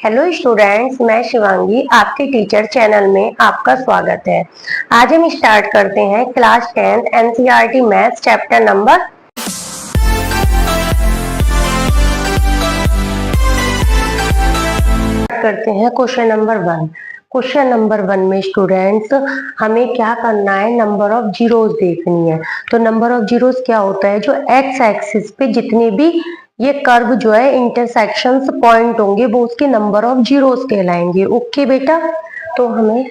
Hello students, मैं शिवांगी आपके teacher channel में आपका स्वागत है। आज हम स्टार्ट करते हैं class 10 NCERT maths chapter number करते हैं क्वेश्चन नंबर 1। क्वेश्चन नंबर 1 में स्टूडेंट्स हमें क्या करना है, नंबर ऑफ जीरोस देखनी है। तो नंबर ऑफ जीरोस क्या होता है, जो एक्स एक्सिस पे जितने भी ये कर्व जो है इंटरसेक्शंस पॉइंट होंगे वो उसके नंबर ऑफ जीरोस कहलाएंगे। ओके बेटा, तो हमें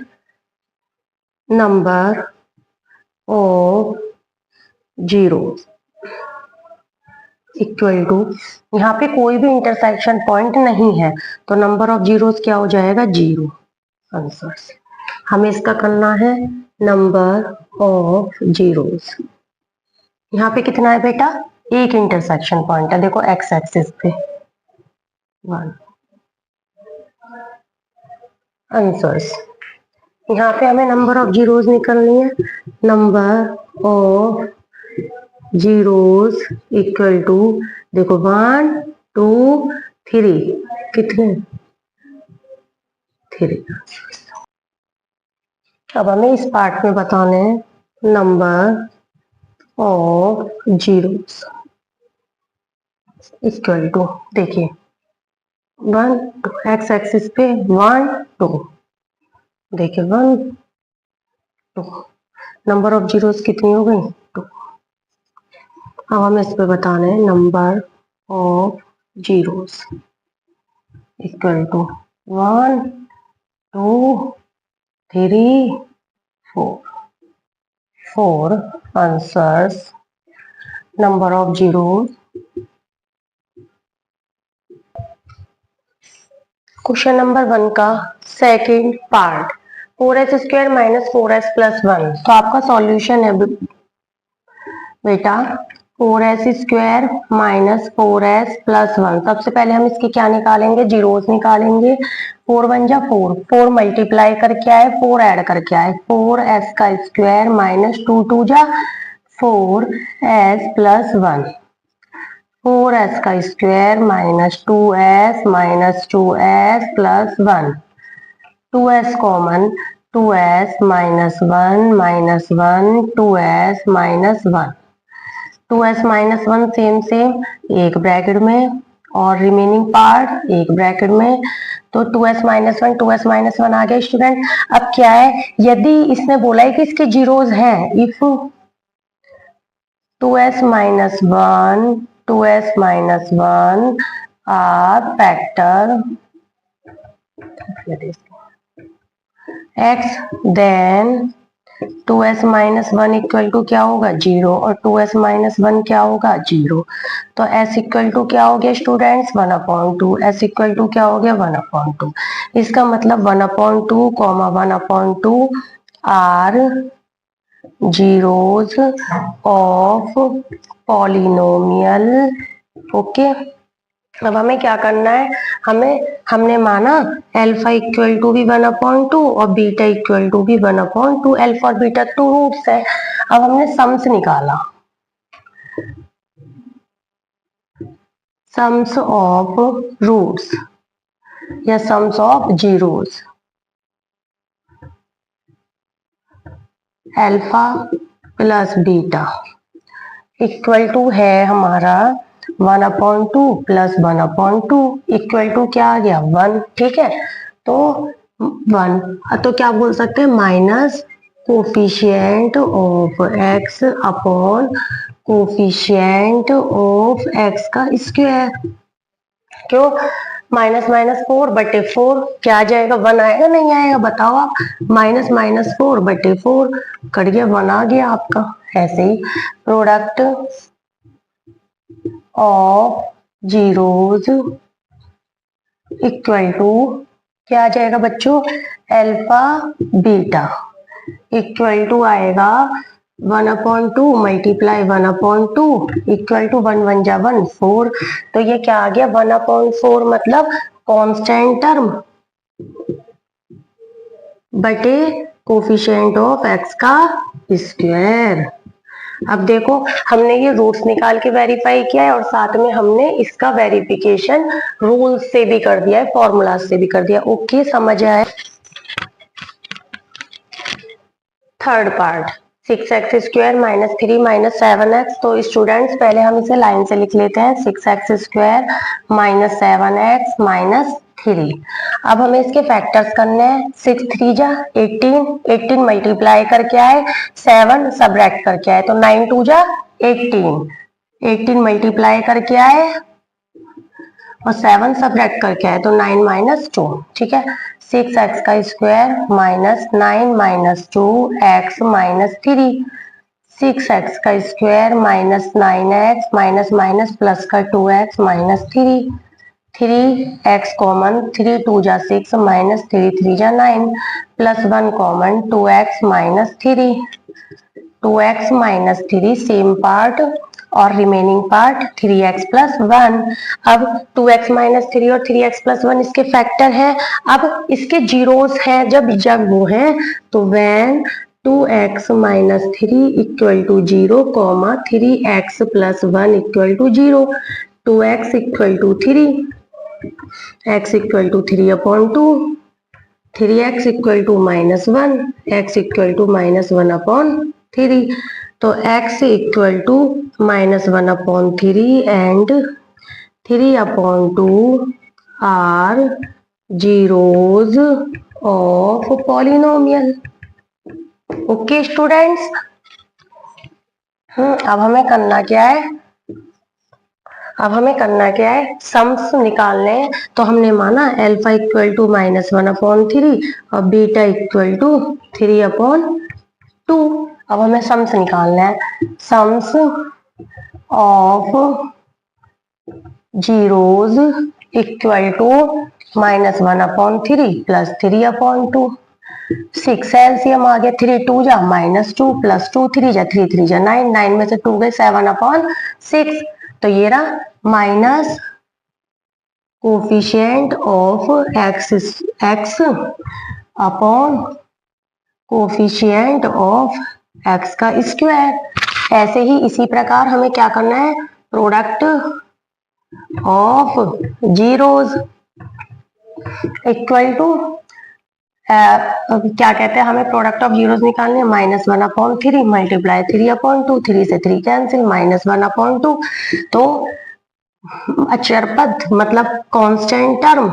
number of zeros equal to, यहाँ पे कोई भी इंटरसेक्शन पॉइंट नहीं है तो नंबर ऑफ जीरोस क्या हो जाएगा, जीरो आंसर। हमें इसका करना है नंबर ऑफ जीरोस। यहाँ पे कितना है बेटा, एक इंटरसेक्शन पॉइंट है, देखो एक्स एक्सिस पे 1 आंसर्स। यहाँ पे हमें नंबर ऑफ जीरोस निकालनी है। Number of zeros equal to, देखो 1 2 3, कितने 3। अब हमें इस पार्ट में बताने हैं number of zeros equal to, देखिए 1 2, एक्स एक्सिस पे 1 2, देखिए 1 2, नंबर ऑफ जीरोस कितनी हो गई, 2। अब हमें इस पे बताना है number of zeros equal to 1 2 3 4 4 answers. Number of zeros. Question number 1 का second part, 4s² minus 4s plus 1। तो आपका सॉल्यूशन है बेटा 4s² माइनस 4s प्लस 1। सबसे पहले हम इसके क्या निकालेंगे, जीरोस निकालेंगे। 4 1 जा 4, 4 मल्टीप्लाई करके आए, 4 ऐड करके आए, 4s का स्क्वायर माइनस 2 2 जा 4s प्लस 1, 4s का square minus 2s minus 2s plus 1, 2s common, 2s minus 1 minus 1 2s minus 1, 2s minus 1 same same एक ब्रैकेट में और रिमेनिंग पार्ट एक ब्रैकेट में। तो 2s माइनस 1 2s माइनस 1 आ गया स्टूडेंट। अब क्या है, यदि इसने बोला है कि इसके जीरोस हैं, if 2s minus 1 2s minus 1 are factor x, then 2s minus 1 equal to क्या होगा, 0, और 2s माइनस 1 क्या होगा, 0। तो s इक्वल टू क्या हो गया स्टूडेंट्स, 1/2। s इक्वल टू क्या हो गया, 1/2। इसका मतलब 1/2 comma 1/2 are zeros of polynomial. Okay, अब हमें क्या करना है, हमने माना अल्फा इक्वल टू भी 1/2 और बीटा इक्वल टू भी 1/2। अल्फा और बीटा 2 रूट्स है। अब हमने सम्स निकाला, सम्स ऑफ रूट्स या sums of zeros. Alpha plus beta equal to है हमारा 1/2 प्लस 1/2 इक्वल टू क्या आ गया, 1। ठीक है, तो 1, तो क्या बोल सकते हैं, minus coefficient of x upon coefficient of x का स्क्वायर। क्यों, माइनस माइनस 4/4 क्या आ जाएगा, 1 आएगा, नहीं आएगा बताओ आप। माइनस माइनस 4/4 कट गया, 1 आ गया आपका। ऐसे ही product of zeros equal to क्या आ जाएगा बच्चों, अल्फा बीटा इक्वल टू आएगा 1/2 मल्टीप्लाई 1/2 इक्वल टू 1 1 जा 1 4। तो ये क्या आ गया, 1/4 मतलब कांस्टेंट टर्म बटे कोफिशिएंट ऑफ एक्स का स्क्वायर। अब देखो हमने ये रूट्स निकाल के वेरीफाई किया है और साथ में हमने इसका वेरिफिकेशन रूल्स से भी कर दिया है, फॉर्मूला से भी कर दिया। ओके, समझ आया। Third part 6x² minus 3 minus 7x। तो स्टूडेंट्स पहले हम इसे लाइन से लिख लेते हैं, 6x² माइनस 7x माइनस 3। अब हमें इसके फैक्टर्स करने हैं। 6 3 जा 18, 18 मल्टीप्लाई करके आए, 7 सबट्रैक्ट करके आए, तो 9 2 जा 18, 18 मल्टीप्लाई करके आए और 7 सबट्रैक्ट करके आए, तो 9 माइनस 2। ठीक है, 6x का square minus 9 minus 2x minus 3, 6x का square minus 9x minus minus plus का 2x माइनस 3, 3x कॉमन, 3 2 जा 6 माइनस 3 3 जा 9 plus 1 common, 2x minus 3, 2x minus 3 same part और रिमेनिंग पार्ट 3x प्लस 1। अब 2x minus 3 और 3x plus 1 इसके factor हैं। अब इसके जीरोस हैं, जब वो हैं तो when 2x minus 3 equal to 0 comma 3x plus 1 equal to 0, 2x equal to 3, x equal to 3 upon 2, 3x equal to minus 1, x equal to minus 1 upon 3। तो x equal to minus 1 upon 3 and 3 upon 2 are zeros of polynomial. Okay students, अब हमें करना क्या है, sums निकालने हैं। तो हमने माना alpha equal to minus 1 upon 3 और बीटा इक्वल टू 3 अपॉन 2। अब हमें सम्स निकालना है, sums of zeros equal to minus 1 upon 3 plus 3 upon 2। 6 LCM आ गया, 3 2 जा माइनस 2 प्लस 2 3 जा 3 3 जा 9, 9 में से 2 गए 7 अपॉन 6। तो ये रहा minus coefficient of x upon coefficient of x का स्क्वायर। ऐसे ही इसी प्रकार हमें क्या करना है, product of zeros equal to क्या कहते हैं, हमें प्रोडक्ट ऑफ जीरोज निकालने हैं। माइनस 1 अपॉन 3 मल्टीप्लाई 3 अपॉन 2, 3 से 3 कैंसिल, माइनस 1 अपॉन 2। तो अचर पद मतलब constant term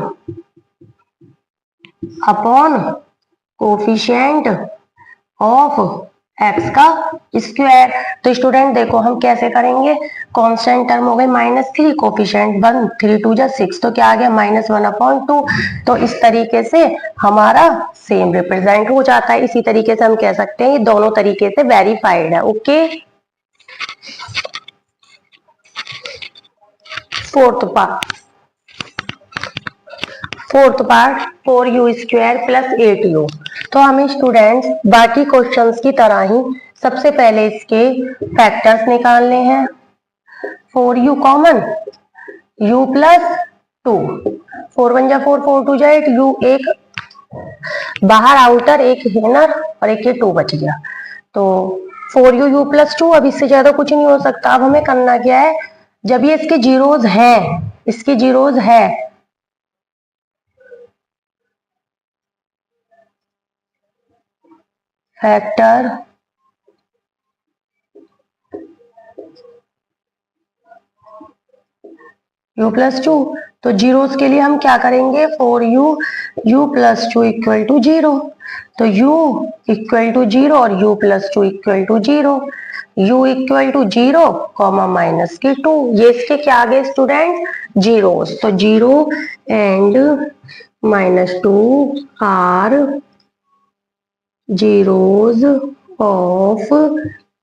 upon coefficient of x का स्क्वायर। तो स्टूडेंट देखो हम कैसे करेंगे, कांस्टेंट टर्म हो गई -3, कोफिशिएंट 1, 3 2 जा 6, तो क्या आ गया -1 अपॉन 2। तो इस तरीके से हमारा सेम रिप्रेजेंट हो जाता है। इसी तरीके से हम कह सकते हैं ये दोनों तरीके से वेरीफाइड है। Okay, fourth part 4u² plus 8u। तो हमें स्टूडेंट्स बाकी क्वेश्चंस की तरह ही सबसे पहले इसके फैक्टर्स निकालने हैं। 4u कॉमन, u प्लस 2, 4 1 जा 4, 4 2 जा 8, u एक बाहर आउटर, एक इनर और एक ये 2 बच गया। तो 4u u प्लस 2, अब इससे ज्यादा कुछ नहीं हो सकता। अब हमें करना क्या है, जब ये इसके जीरोज है, फैक्टर u प्लस 2, तो जीरोस के लिए हम क्या करेंगे, 4u u plus 2 equal to 0। तो u इक्वल टू 0 और u plus 2 equal to 0, u equal to 0 comma minus के 2। ये इसके क्या आ गए स्टूडेंट, जीरोस। तो 0 and -2 are zeros of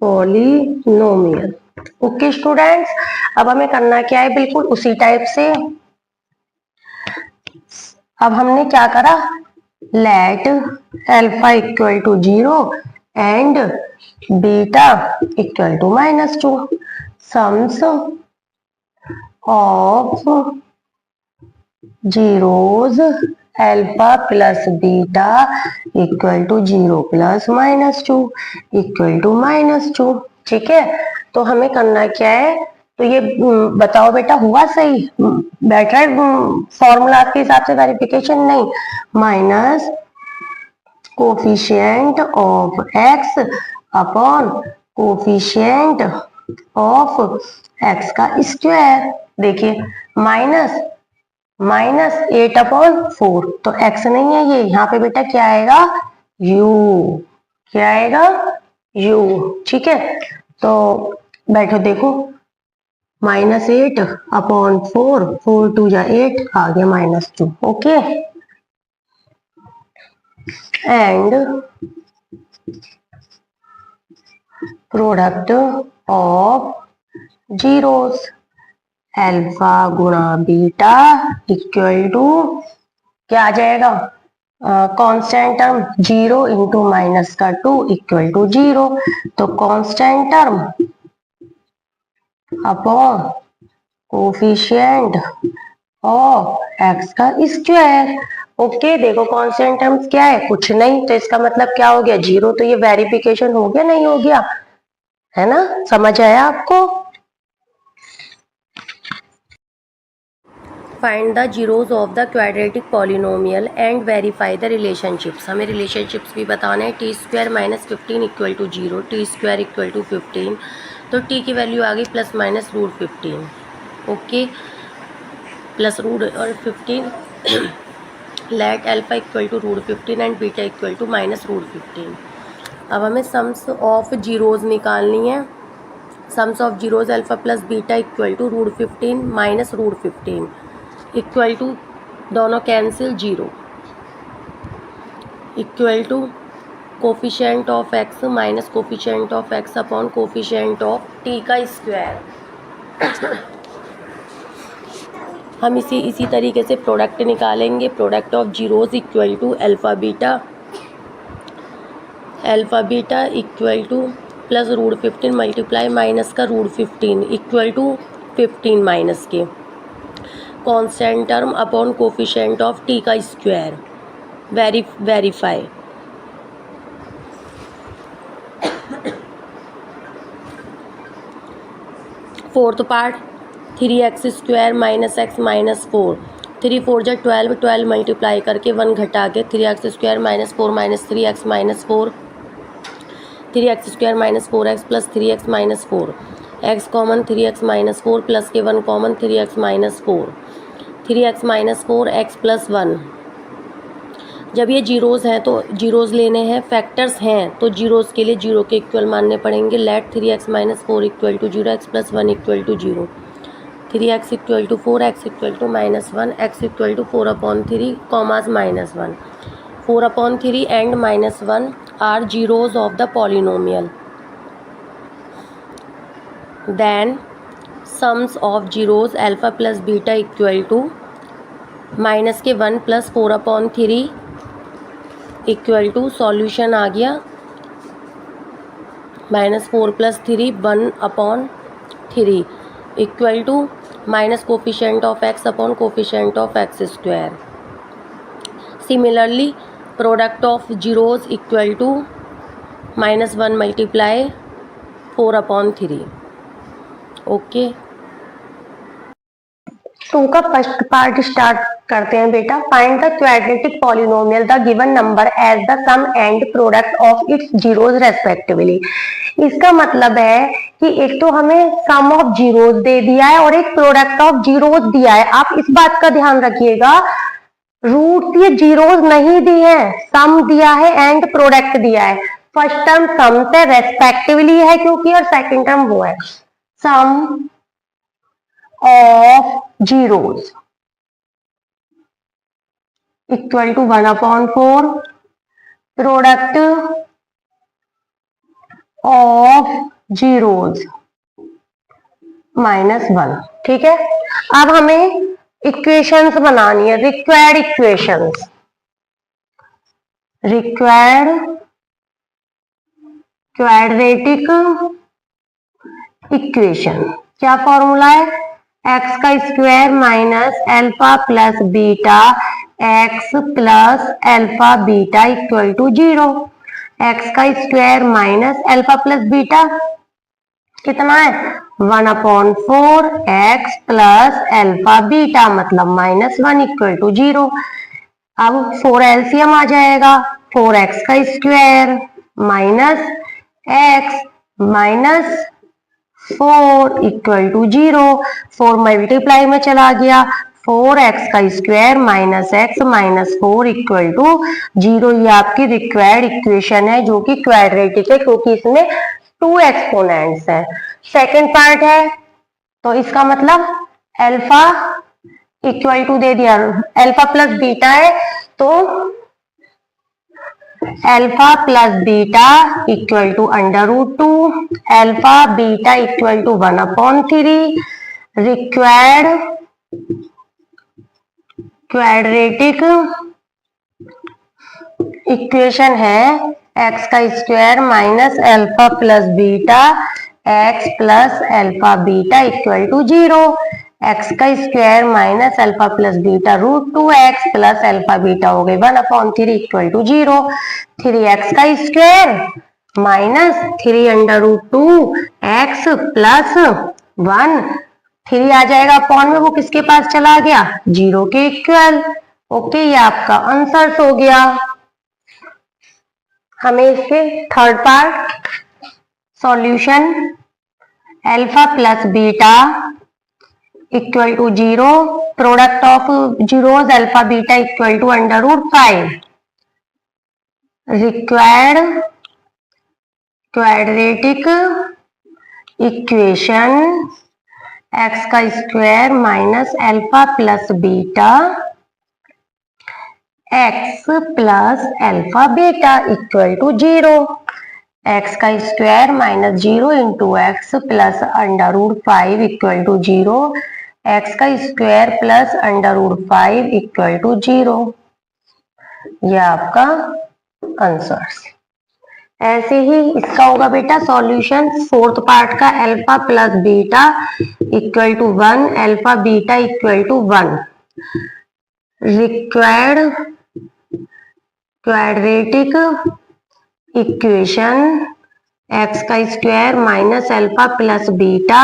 polynomial. Okay students, अब हमें करना क्या है, बिल्कुल उसी टाइप से। अब हमने क्या करा, let alpha equal to 0 and beta equal to -2, sums of zeros alpha plus beta equal to 0 plus -2 equal to -2। ठीक है, तो हमें करना क्या है, तो ये बताओ बेटा हुआ सही, बैठ रहा है फॉर्मूला के हिसाब से वेरिफिकेशन नहीं, minus coefficient of x upon coefficient of x का स्क्वायर। देखिए माइनस 8/4, तो x नहीं है ये, यहाँ पे बेटा क्या आएगा, u, क्या आएगा, u। ठीक है, तो बैठो देखो, -8/4, 4 2 जा 8, आ गया -2। Okay, and product of zeros, alpha गुणा बीटा इक्वल टू क्या आ जाएगा, constant term 0 into -2 equal to 0, तो constant term upon coefficient of x का स्क्वायर। ओके, देखो कांस्टेंट टर्म्स क्या है, कुछ नहीं, तो इसका मतलब क्या हो गया, 0, तो ये वेरिफिकेशन हो गया नहीं हो गया, है ना, समझ आया आपको। Find the zeros of the quadratic polynomial and verify the relationships. हमें रिलेशनशिप्स भी बताने हैं। t² -15 equal to 0, t² equal to 15, तो t की वैल्यू आ गई +-√15। ओके, प्लस रूट और 15 let alpha equal to √15 and beta equal to -√15। अब हमें सम्स ऑफ जीरोज निकालनी है। Sums of zeros alpha plus beta equal to √15 -√15 equal to, दोनों cancel, 0 equal to coefficient of x minus coefficient of x upon coefficient of t का square. हम इसी तरीके से प्रोडक्ट निकालेंगे। Product of zeros equal to alpha beta equal to plus √15 multiply minus का √15 equal to 15 minus के constant term upon coefficient of t का square. Verify. Fourth part, 3x² -x -4, 3 4 जा 12, 12 मल्टीप्लाई करके 1 घटा के 3x² -4 -3x -4, 3x² -4x plus 3x -4, x common 3x -4 plus के 1 common 3x -4, 3x -4 x plus 1। जब ये zeros हैं तो जीरोज़ लेने हैं, फैक्टर्स हैं तो जीरोज़ के लिए 0 के इक्वल मानने पड़ेंगे। Let 3x -4 equal to 0, x plus 1 equal to 0, 3x equal to 4, x equal to -1, x equal to 4/3 commas -1, 4/3 and -1 are zeros of the polynomial. Then sums of zeros alpha plus beta equal to minus के 1 plus 4/3 equal to, solution आ गया -4 + 3 1/3 equal to minus coefficient of x upon coefficient of x square. Similarly product of zeros equal to -1 multiply 4/3। Okay, 2 का first part start करते हैं बेटा। Find the quadratic polynomial the given number as the sum and product of its zeros respectively. इसका मतलब है कि एक तो हमें सम ऑफ जीरोज दे दिया है और एक प्रोडक्ट ऑफ जीरोज दिया है। आप इस बात का ध्यान रखिएगा, रूट ये जीरोज नहीं दी है, सम दिया है एंड प्रोडक्ट दिया है। फर्स्ट टर्म सम से रेस्पेक्टिवली है क्योंकि, और सेकंड टर्म वो है सम of zeros equal to 1/4 product of zeros -1। ठीक है, अब हमें इक्वेशंस बनानी है, required equations, required quadratic equation. क्या फॉर्मूला है, एक्स का square minus alpha plus beta x plus alpha beta equal to 0। X का square minus alpha plus beta कितना है 1/4 एक्स प्लस अल्फा बीटा मतलब -1 इक्वल टू 0। अब 4 एलसीएम आ जाएगा, 4x का square minus x minus 4 equal to 0। 4 multiply में चला गया, 4x का square minus x minus 4 equal to 0। ये आपकी रिक्वायर्ड इक्वेशन है जो कि क्वाड्रेटिक है क्योंकि इसमें 2 एक्सपोनेंट्स है। सेकंड पार्ट है तो इसका मतलब अल्फा इक्वल टू दे दिया, अल्फा प्लस बीटा है तो alpha plus beta equal to √2, alpha beta equal to 1/3। Required quadratic equation है एक्स का square minus alpha plus beta x plus alpha beta equal to 0। X का square minus alpha plus beta √2 x plus alpha beta हो गई 1/3 equal to 0। 3x का square minus 3√2 x plus 1, 3 आ जाएगा upon में, वो किसके पास चला गया 0 के इक्वल। ओके, ये आपका आंसर हो गया। हमें इसके third part solution alpha plus beta equal to 0, product of zeros alpha beta equal to √5। Required quadratic equation x का square minus alpha plus beta x plus alpha beta equal to 0। X का square minus 0 into x plus √5 equal to 0, x का square plus √5 equal to 0। यह आपका answer. ऐसे ही इसका होगा बेटा सॉल्यूशन फोर्थ पार्ट का alpha plus beta equal to 1, alpha beta equal to 1। Required quadratic equation x का square minus alpha plus beta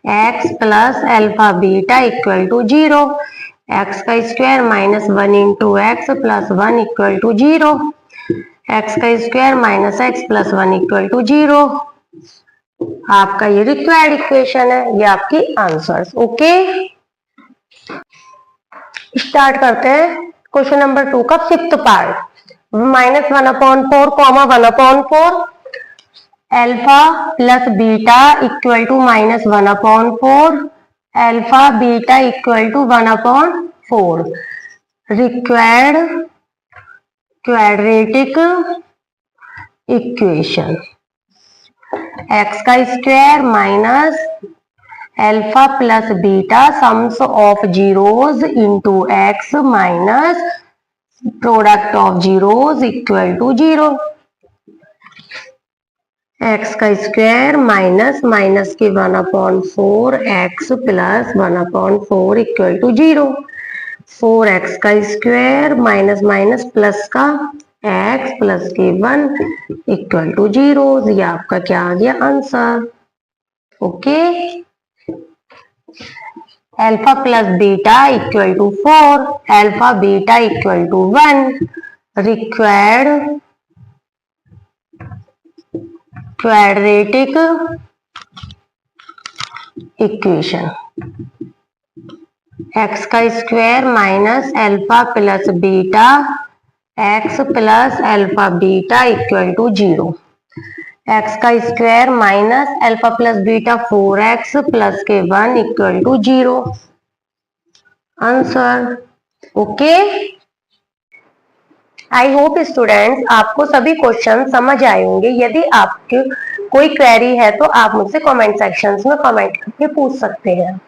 x plus alpha beta equal to 0। X का square minus 1 into x plus 1 equal to 0, x का square minus x plus 1 equal to 0। आपका ये required equation है, ये आपकी answers. Okay, start करते हैं question number 2 का fifth part. -1/4 comma 1/4 alpha plus beta equal to -1/4 alpha beta equal to 1/4। Required quadratic equation x का square minus alpha plus beta sums of zeros into x minus product of zeros equal to 0। X का square minus minus के 1/4 x plus 1/4 equal to 0। 4x का square minus minus plus का x plus के 1 equal to 0। ये आपका क्या आ गया answer. Okay, alpha plus beta equal to 4, alpha beta equal to 1। Required quadratic equation x का square minus alpha plus beta x plus alpha beta equal to 0। X का square minus alpha plus beta 4x plus के 1 equal to 0। Answer. Okay, I hope students आपको सभी question समझ आए होंगे। यदि आपकी कोई क्वेरी है तो आप मुझसे कमेंट सेक्शंस में कमेंट करके पूछ सकते हैं।